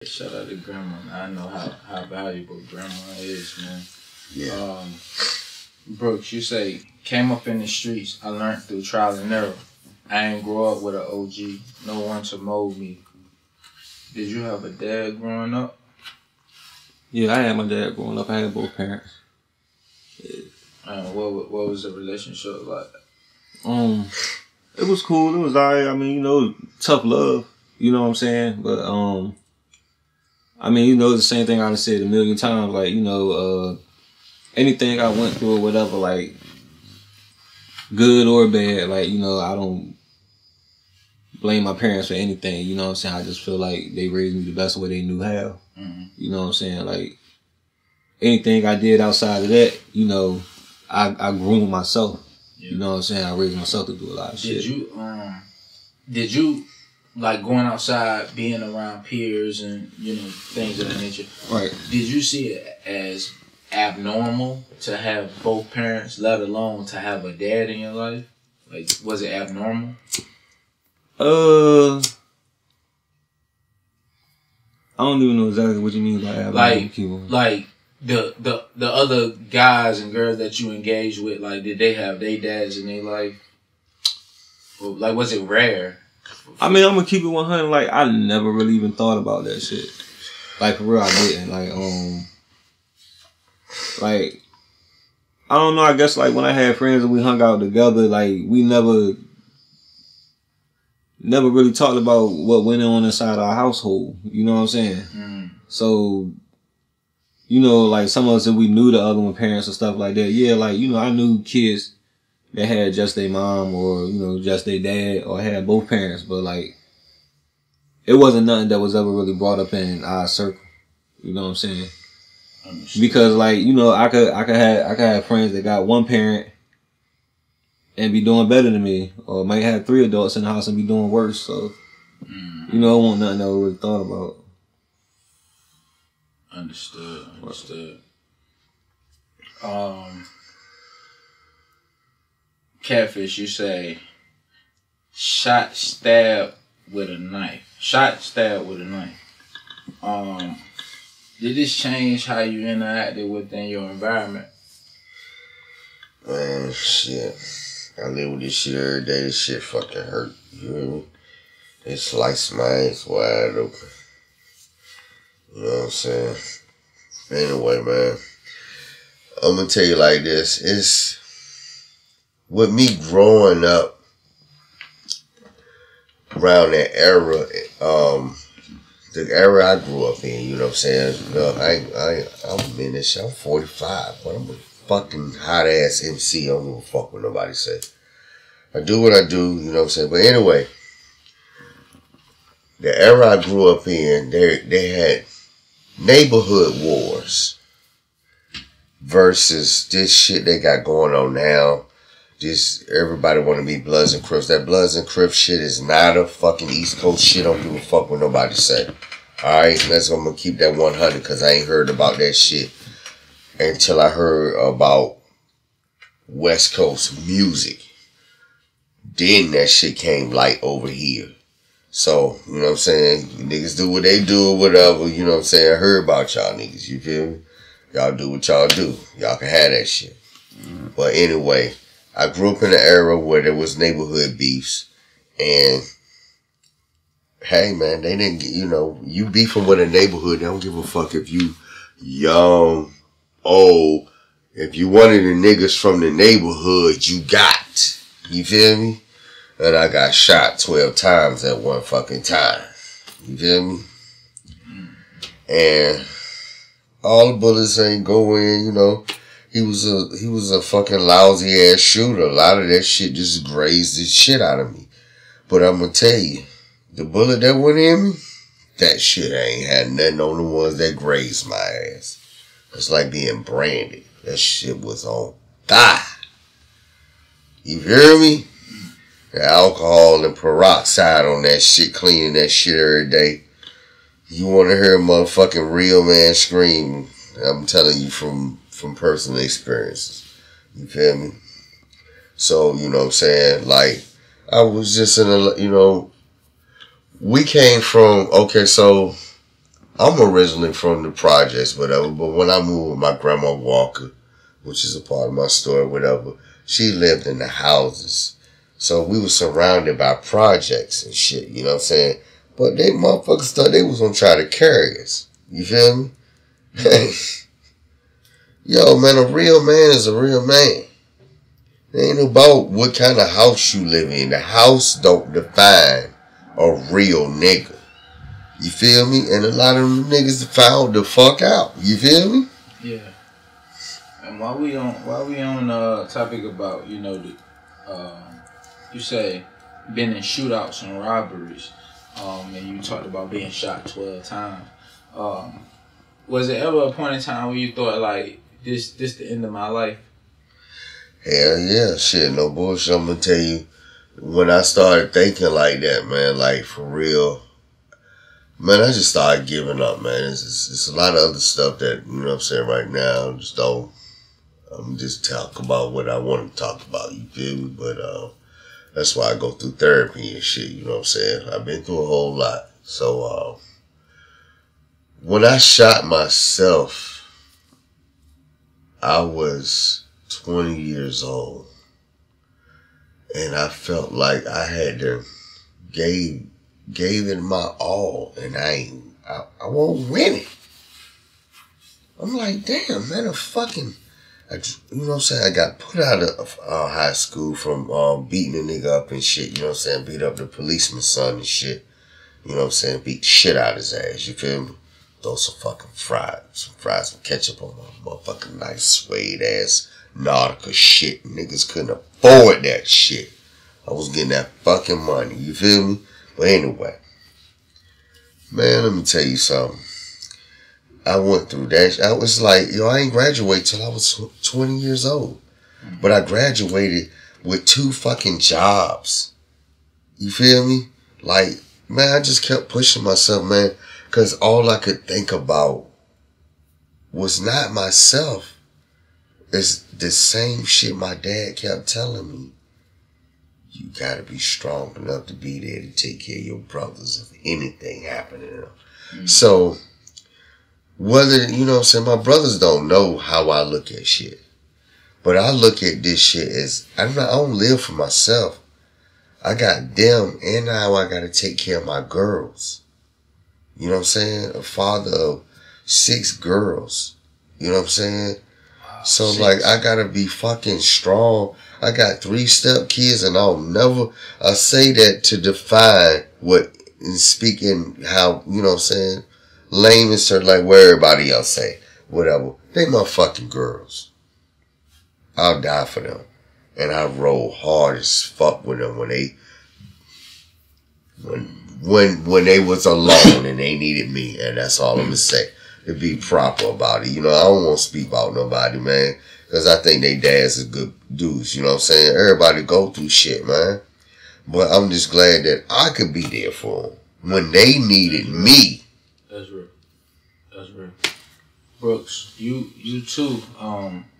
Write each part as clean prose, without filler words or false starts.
Shout out to grandma. I know how valuable grandma is, man. Yeah. Brooks, you say, came up in the streets. I learned through trial and error. I ain't grow up with an OG. No one to mold me. Did you have a dad growing up? Yeah, I had my dad growing up. I had both parents. Yeah. What was the relationship like? It was cool. It was alright. I mean, you know, tough love. You know what I'm saying? But I mean, you know, the same thing I said a million times. Like, you know, anything I went through or whatever, like good or bad, like, you know, I don't blame my parents for anything. You know what I'm saying? I just feel like they raised me the best way they knew how. Mm-hmm. You know what I'm saying? Like anything I did outside of that, you know, I groomed myself. Yeah. You know what I'm saying? I raised myself to do a lot of shit. Did you like going outside, being around peers and, you know, things of that nature? Right. Did you see it as abnormal to have both parents, let alone to have a dad in your life? Like, was it abnormal? I don't even know exactly what you mean by abnormal. Like the other guys and girls that you engage with, like, did they have their dads in their life? Or, like, was it rare? I mean, I'm gonna keep it 100. Like, I never really even thought about that shit. Like, for real, I didn't. Like, I don't know. I guess like when I had friends and we hung out together, like we never really talked about what went on inside our household. You know what I'm saying? Mm. So, you know, like some of us, if we knew the other one parents and stuff like that, yeah, like, you know, I knew kids that had just their mom or, you know, just their dad or had both parents, but like it wasn't nothing that was ever really brought up in our circle. You know what I'm saying? Because like, you know, I could have friends that got one parent and be doing better than me, or might have 3 adults in the house and be doing worse. So, you know, it wasn't nothing that we really thought about. Understood. Catfish, you say shot, stabbed with a knife. Did this change how you interacted within your environment? Man, shit. I live with this shit every day. This shit fucking hurt. You hear me? It sliced my ass wide open. You know what I'm saying? Anyway, man. I'm gonna tell you like this. It's with me growing up around that era, the era I grew up in, you know what I'm saying? I'm in this shit. I'm 45, but I'm a fucking hot ass MC. I don't give a fuck what nobody say. I do what I do, you know what I'm saying? But anyway, the era I grew up in, they had neighborhood wars versus this shit they got going on now. Just everybody want to be Bloods and Crips. That Bloods and Crips shit is not a fucking East Coast shit. Don't give a fuck what nobody say. Alright, I'm gonna keep that 100 because I ain't heard about that shit until I heard about West Coast music. Then that shit came light over here. So, you know what I'm saying? You niggas do what they do or whatever, you know what I'm saying? I heard about y'all niggas, you feel me? Y'all do what y'all do. Y'all can have that shit. Mm-hmm. But anyway, I grew up in an era where there was neighborhood beefs, and hey man, they didn't get, you know, you beefing with a neighborhood, they don't give a fuck if you young, old. If you one of the niggas from the neighborhood, you got. You feel me? And I got shot 12 times at one fucking time. You feel me? And all the bullets ain't go in, you know. He was a fucking lousy ass shooter. A lot of that shit just grazed the shit out of me. But I'm gonna tell you, the bullet that went in me, that shit ain't had nothing on the ones that grazed my ass. It's like being branded. That shit was on die. You hear me? The alcohol and peroxide on that shit, cleaning that shit every day. You want to hear a motherfucking real man scream? I'm telling you from personal experiences. You feel me? So, you know what I'm saying? Like, I was just in a, you know, we came from, okay, so I'm originally from the projects, whatever, but when I moved with my grandma Walker, which is a part of my story, whatever, she lived in the houses. So we were surrounded by projects and shit, you know what I'm saying? But they motherfuckers thought they was gonna try to carry us. You feel me? Yo, man, a real man is a real man. It ain't about what kind of house you live in. The house don't define a real nigga. You feel me? And a lot of them niggas found the fuck out. You feel me? Yeah. And while we on topic about, you know, the you say been in shootouts and robberies, and you talked about being shot 12 times. Was there ever a point in time where you thought like this the end of my life? Hell yeah, shit, no bullshit. I'm gonna tell you, when I started thinking like that, man, like for real, man, I just started giving up, man. It's a lot of other stuff that, you know what I'm saying, right now, I'm just talk about what I want to talk about, you feel me? But that's why I go through therapy and shit, you know what I'm saying? I've been through a whole lot. So when I shot myself, I was 20 years old, and I felt like I had to gave it my all, and I won't win it. I'm like, damn, man, you know what I'm saying? I got put out of high school from beating a nigga up and shit, you know what I'm saying? Beat up the policeman's son and shit, you know what I'm saying? Beat the shit out of his ass, you feel me? Throw some fucking some ketchup on my motherfucking nice suede ass Nautica shit. Niggas couldn't afford that shit. I was getting that fucking money, you feel me? But anyway, man, let me tell you something. I went through that. I was like, yo, I ain't graduate till I was 20 years old. But I graduated with 2 fucking jobs. You feel me? Like, man, I just kept pushing myself, man. Because all I could think about was not myself. It's the same shit my dad kept telling me. You gotta be strong enough to be there to take care of your brothers if anything happened to them. Mm-hmm. So, whether, you know what I'm saying, my brothers don't know how I look at shit. But I look at this shit as, I don't live for myself. I got them, and now I gotta take care of my girls. You know what I'm saying? A father of 6 girls. You know what I'm saying? Wow, so 6. Like, I gotta be fucking strong. I got 3 step kids, and I say that to define what, in speaking how, you know what I'm saying, layman's terms, like where everybody else say, whatever. They my fucking girls. I'll die for them. And I roll hard as fuck with them when they was alone and they needed me. And that's all I'm gonna say. To be proper about it. You know, I don't want to speak about nobody, man. Because I think they dads is good dudes. You know what I'm saying? Everybody go through shit, man. But I'm just glad that I could be there for them when they needed me. That's real. That's real. Brooks, you too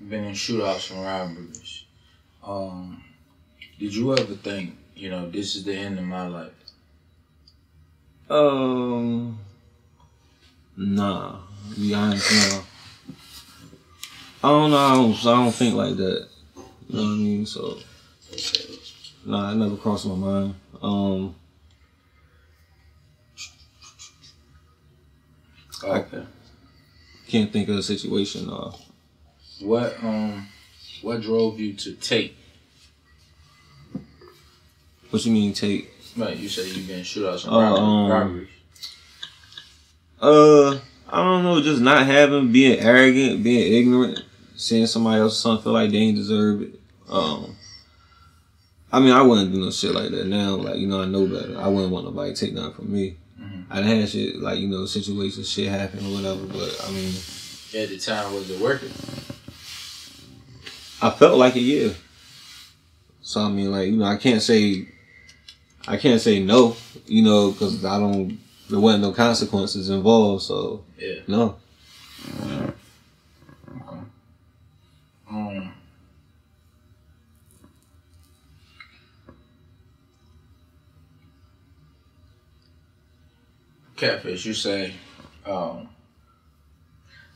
been in shootouts and robberies. Did you ever think, you know, this is the end of my life? Nah. To be honest, no. I don't know. I don't think like that. You know what I mean? So, nah, it never crossed my mind. Okay. I can't think of a situation. What drove you to take? What you mean take? Right, you said you've been in shootouts and robberies. I don't know, just not being arrogant, being ignorant, seeing somebody else's son feel like they ain't deserve it. I mean, I wouldn't do no shit like that now. Like, you know, I know better. I wouldn't want nobody to take nothing from me. Mm-hmm. I had shit, like, you know, situations, shit happen or whatever, but, I mean... At the time, was it working? I felt like it, yeah. So, I mean, like, you know, I can't say no, you know, because there wasn't no consequences involved, so, yeah. No. Okay. Catfish, you say all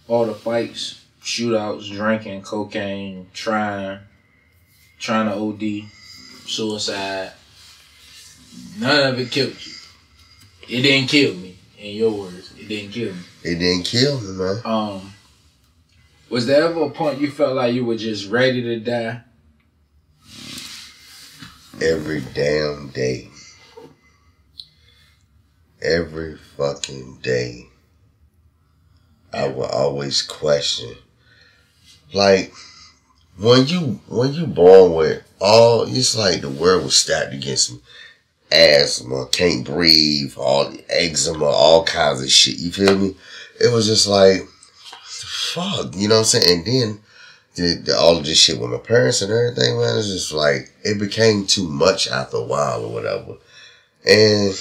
the fights, shootouts, drinking, cocaine, trying to OD, suicide, none of it killed you. It didn't kill me, in your words. It didn't kill me. It didn't kill me, man. Was there ever a point you felt like you were just ready to die? Every damn day. Every fucking day. I will always question. Like, when you born with all, it's like the world was stacked against me. Asthma, can't breathe, all the eczema, all kinds of shit. You feel me? It was just like, fuck, you know what I'm saying? And then all of this shit with my parents and everything, man, it's just like, it became too much after a while or whatever. And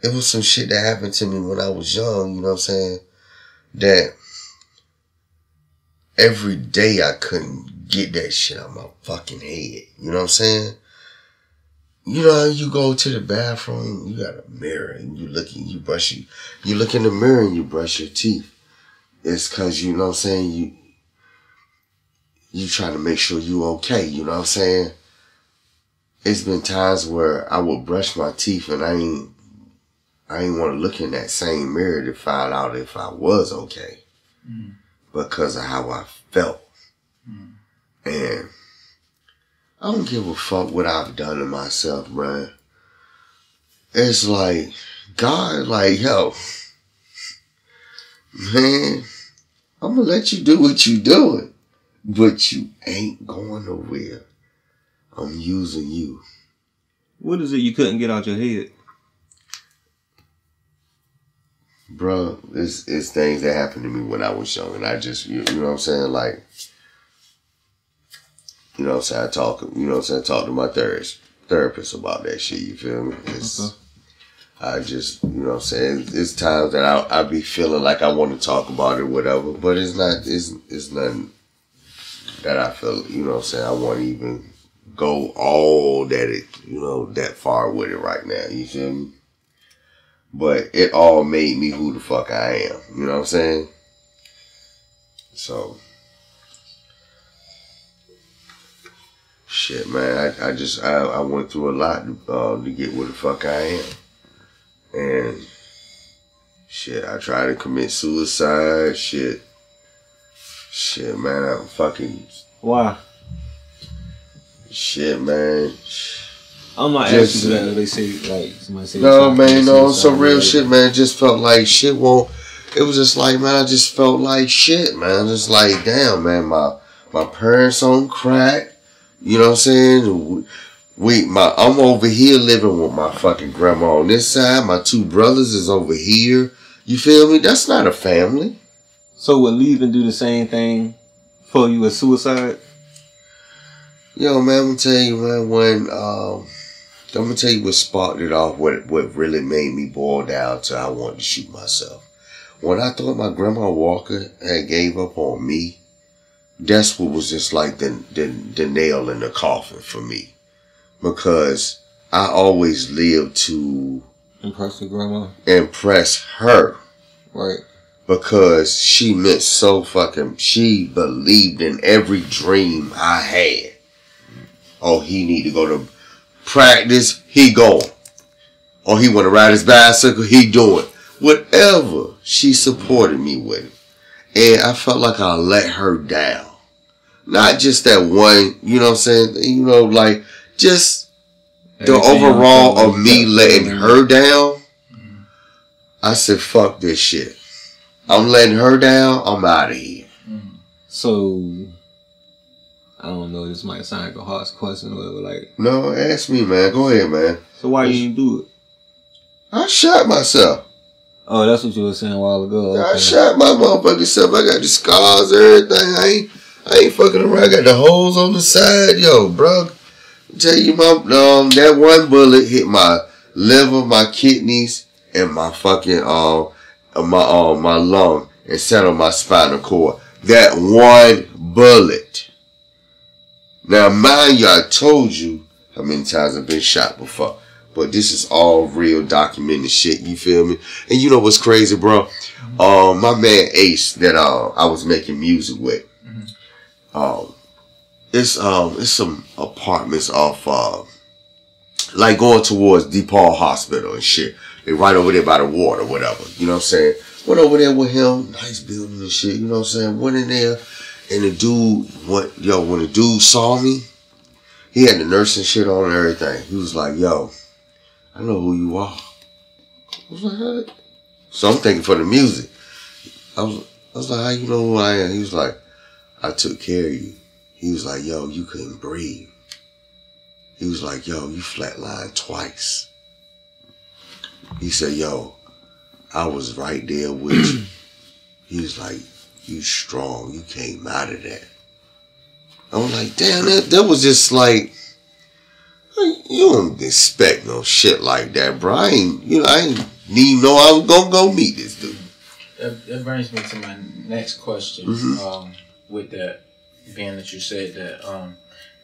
it was some shit that happened to me when I was young, you know what I'm saying? That every day I couldn't get that shit out of my fucking head. You know what I'm saying? You know how you go to the bathroom, you got a mirror and you look in the mirror and you brush your teeth. It's cause you know what I'm saying, you try to make sure you okay, you know what I'm saying? It's been times where I would brush my teeth and I ain't want to look in that same mirror to find out if I was okay. Because of how I felt. And I don't give a fuck what I've done to myself, man. It's like, God, like, yo, man, I'm gonna let you do what you doing, but you ain't going nowhere. I'm using you. What is it you couldn't get out your head? Bro, it's things that happened to me when I was young, and I just, you know what I'm saying, like, you know what I'm saying, I talk to my therapist about that shit, you feel me? I just, you know what I'm saying, it's times that I be feeling like I want to talk about it or whatever, but it's nothing that I feel, you know what I'm saying, I want to even go all that far with it right now, you feel me? But it all made me who the fuck I am. You know what I'm saying? So, shit, man. I went through a lot to get where the fuck I am. And, shit, I tried to commit suicide. Shit, man. I'm fucking... Why? Shit, man. I'm not asking that. They say, like, somebody say... No, man, no, some real shit, man. Just felt like shit won't... It was just like, man, I just felt like shit, man. Just like, damn, man, my parents on crack. You know what I'm saying? I'm over here living with my fucking grandma on this side. My two brothers is over here. You feel me? That's not a family. So would leaving do the same thing for you as suicide? Yo, man, I'm gonna tell you, man, I'm gonna tell you what sparked it off, what really made me boil down to I wanted to shoot myself. When I thought my grandma Walker had gave up on me, that's what was just like the nail in the coffin for me. Because I always lived to impress your grandma. Impress her. Right. Because she meant so fucking, she believed in every dream I had. Oh, he need to go to practice, he going. Or he want to ride his bicycle, he doing. Whatever, she supported me with it. And I felt like I let her down. Not just that one, you know what I'm saying? You know, like, just the overall of me letting her down. I said, fuck this shit. I'm letting her down, I'm out of here. So... I don't know, this might sound like a harsh question or whatever, like... No, ask me, man. Go ahead, man. So why you didn't do it? I shot myself. Oh, that's what you were saying a while ago. Okay. I shot my motherfucking self. I got the scars, everything. I ain't fucking around. I got the holes on the side. Yo, bro. Tell you, that one bullet hit my liver, my kidneys, and my fucking, my lung, and sat on my spinal cord. That one bullet. Now, mind you, I told you how many times I've been shot before. But this is all real documented shit, you feel me? And you know what's crazy, bro? My man Ace that I was making music with. It's some apartments off like going towards DePaul Hospital and shit. They right over there by the water, whatever. You know what I'm saying? Went over there with him, nice building and shit, you know what I'm saying? Went in there and the dude when the dude saw me, he had the nursing shit on and everything. He was like, yo, I know who you are. I was like, hey. So I'm thinking for the music. I was like, how you know who I am? He was like, I took care of you. He was like, yo, you couldn't breathe. He was like, yo, you flatlined twice. He said, yo, I was right there with you. He was like, you strong. You came out of that. I was like, damn, that was just like, you don't expect no shit like that, bro. I ain't even know I was gonna go meet this dude. That brings me to my next question. With that, being that you said that,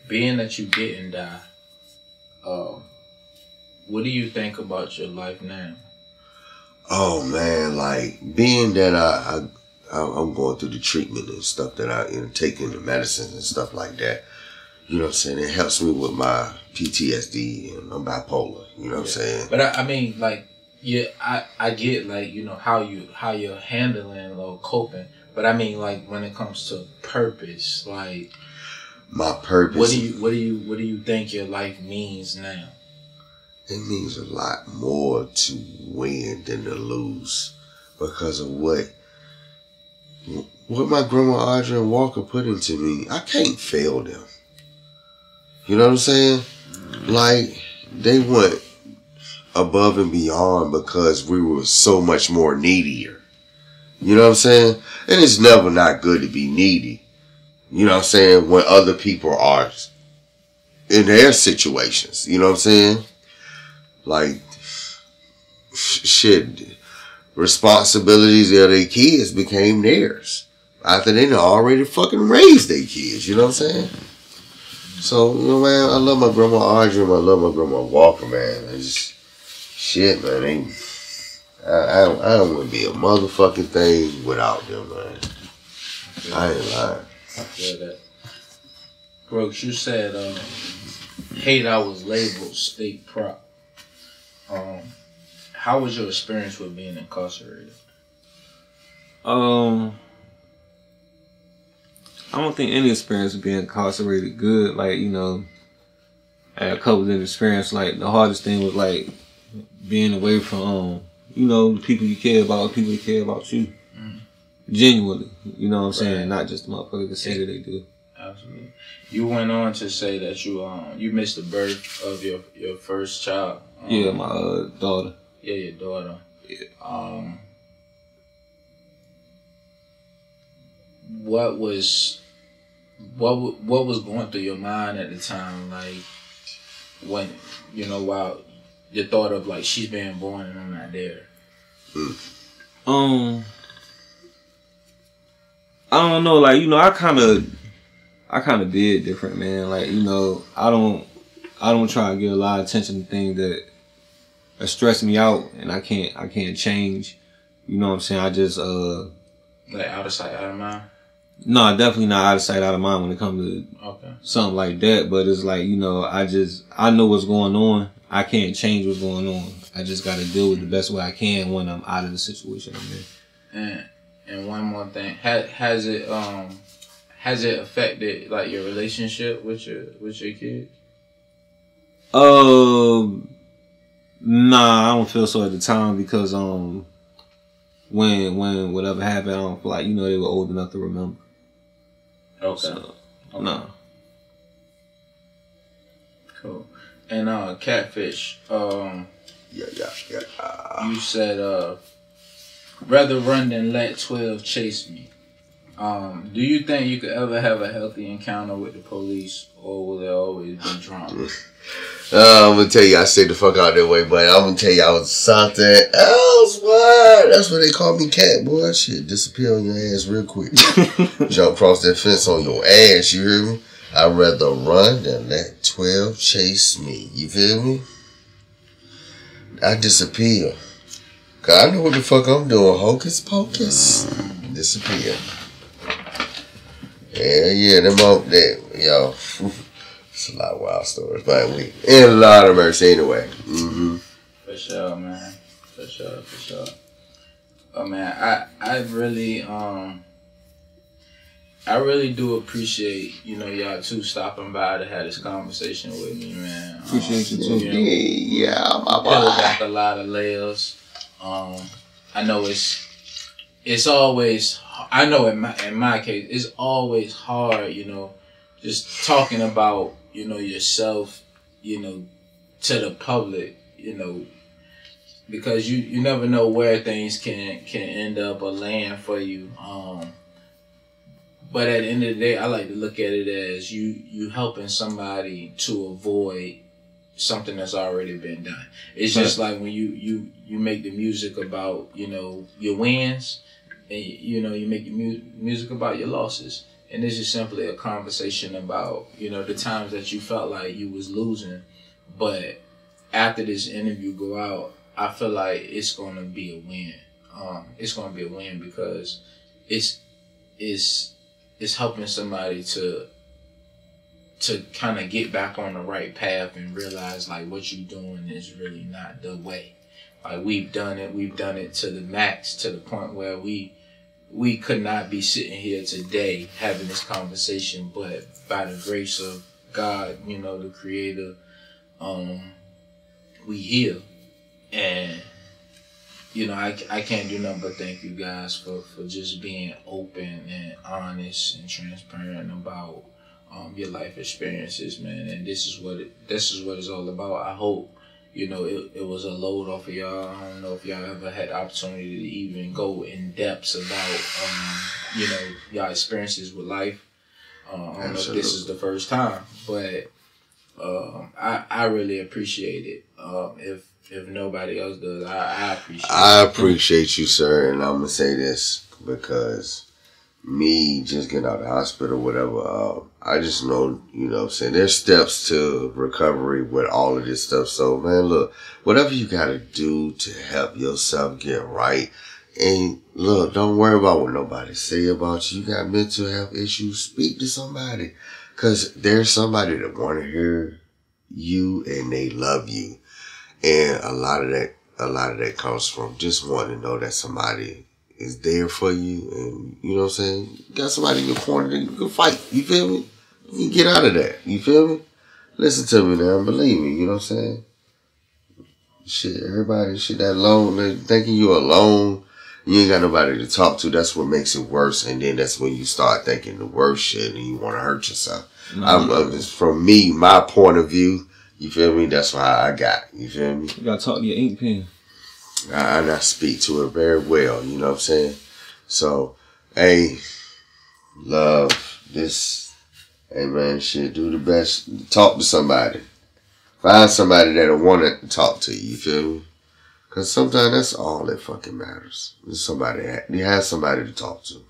being that you didn't die, what do you think about your life now? Oh man, like being that I'm going through the treatment and stuff that I taking the medicines and stuff like that. You know what I'm saying? It helps me with my PTSD and I'm bipolar. You know what I'm saying? But I mean, like, yeah, I get like, you know, how you're handling or coping. But I mean, like, when it comes to purpose, like, my purpose. What do you think your life means now? It means a lot more to win than to lose because of what my grandma Audrey and Walker put into me. I can't fail them. You know what I'm saying? Like, they went above and beyond because we were so much more needier. You know what I'm saying? And it's never not good to be needy. You know what I'm saying? When other people are in their situations. You know what I'm saying? Like, shit, responsibilities of their kids became theirs after they done already fucking raised their kids. You know what I'm saying? So, you know, man, I love my grandma Audrey, I love my grandma Walker, man. It's shit, man. I don't want to be a motherfucking thing without them, man. I ain't lying. I feel that. Brooks, you said, hate I was labeled state prop. How was your experience with being incarcerated? I don't think any experience of being incarcerated good. Like, you know, I had a couple of experiences. Like, the hardest thing was like being away from, you know, the people you care about, people that care about you. Genuinely, you know what I'm saying? Not just the motherfuckers that say that they do. Absolutely. You went on to say that you missed the birth of your first child. Yeah, my daughter. Yeah, your daughter. Yeah. What was going through your mind at the time, like when, you know, while the thought of like she's being born and I'm not there? I don't know, like, you know, I kind of did different, man. Like, you know, I don't try to give a lot of attention to things that stress me out and I can't change. You know what I'm saying? I just like out of sight, out of mind. No, definitely not out of sight, out of mind when it comes to something like that. But it's like, you know, I know what's going on. I can't change what's going on. I just got to deal with the best way I can when I'm out of the situation I'm in. And one more thing, has it affected like your relationship with your kids? Nah, I don't feel so at the time because when whatever happened, I don't feel like, you know, they were old enough to remember. Okay. So, no. Cool. And Catfish, yeah. You said rather run than let 12 chase me. Do you think you could ever have a healthy encounter with the police, or will there always be drama? I'm gonna tell you, I stayed the fuck out that way, but I'm gonna tell you, I was something else. What? That's what they call me, cat boy. Shit, disappear on your ass real quick. Jump across that fence on your ass. You hear me? I'd rather run than let 12 chase me. You feel me? I disappear. Cause I know what the fuck I'm doing. Hocus pocus. Disappear. Yeah, them up there, yo. It's a lot of wild stories, but we in a lot of mercy anyway. Mm-hmm. For sure, man. For sure. Oh man, I really do appreciate, y'all two stopping by to have this conversation with me, man. Appreciate you too. Yeah, my boy. Peeled back a lot of layers. I know it's always, I know in my case, it's always hard, just talking about, yourself, to the public, because you never know where things can end up or land for you. But at the end of the day, I like to look at it as you helping somebody to avoid something that's already been done. It's just like when you make the music about, your wins, and you make your music about your losses. And this is simply a conversation about, the times that you felt like you was losing. But after this interview go out, I feel like it's going to be a win. It's going to be a win because it's helping somebody to kind of get back on the right path and realize like what you're doing is really not the way. Like we've done it to the max, to the point where we could not be sitting here today having this conversation, but by the grace of God, the Creator, we here. And I can't do nothing but thank you guys for just being open and honest and transparent about your life experiences, man. And this is what it's all about. I hope it was a load off of y'all. I don't know if y'all ever had the opportunity to even go in depths about y'all experiences with life. I don't know if this is the first time, but I really appreciate it. If nobody else does, I appreciate it. I appreciate you, sir, and I'm gonna say this because me just getting out of the hospital, whatever, I just know, there's steps to recovery with all of this stuff. So, man, look, whatever you gotta do to help yourself get right, and look, don't worry about what nobody say about you. You got mental health issues, speak to somebody, because there's somebody that want to hear you and they love you. And a lot of that comes from just wanting to know that somebody is there for you, and you know what I'm saying? You got somebody in your corner that you can fight. You feel me? You get out of that. You feel me? Listen to me now. Believe me. You know what I'm saying? Shit, everybody, that alone, thinking you're alone, you ain't got nobody to talk to. That's what makes it worse. And then that's when you start thinking the worst shit and you want to hurt yourself. From me, my point of view, you feel me? That's why I got. You feel me? You gotta talk to your ink pen. And I speak to it very well. You know what I'm saying? So, hey, love this. Hey, man, shit, do the best. Talk to somebody. Find somebody that'll want to talk to you. You feel me? Because sometimes that's all that fucking matters. You have somebody to talk to.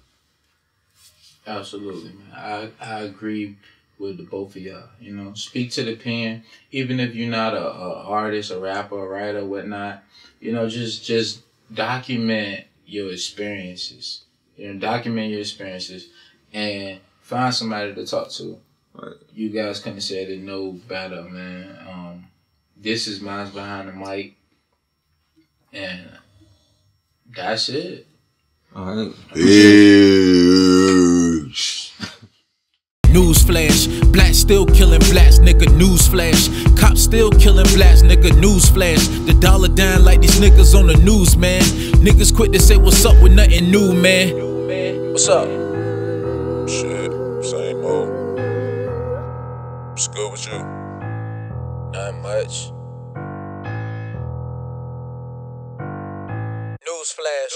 Absolutely, man. I agree with the both of y'all. Speak to the pen, even if you're not a artist, a rapper, a writer, whatnot. Just document your experiences. Document your experiences and find somebody to talk to. Right. You guys couldn't have said it no better, man. This is Minds Behind the Mic, and that's it. All right. Newsflash, blacks still killing blacks, nigga, newsflash. Cops still killing blacks, nigga, newsflash. The dollar down like these niggas on the news, man. Niggas quick to say what's up with nothing new, man. What's up? Shit, same old. What's good with you? Not much. Newsflash.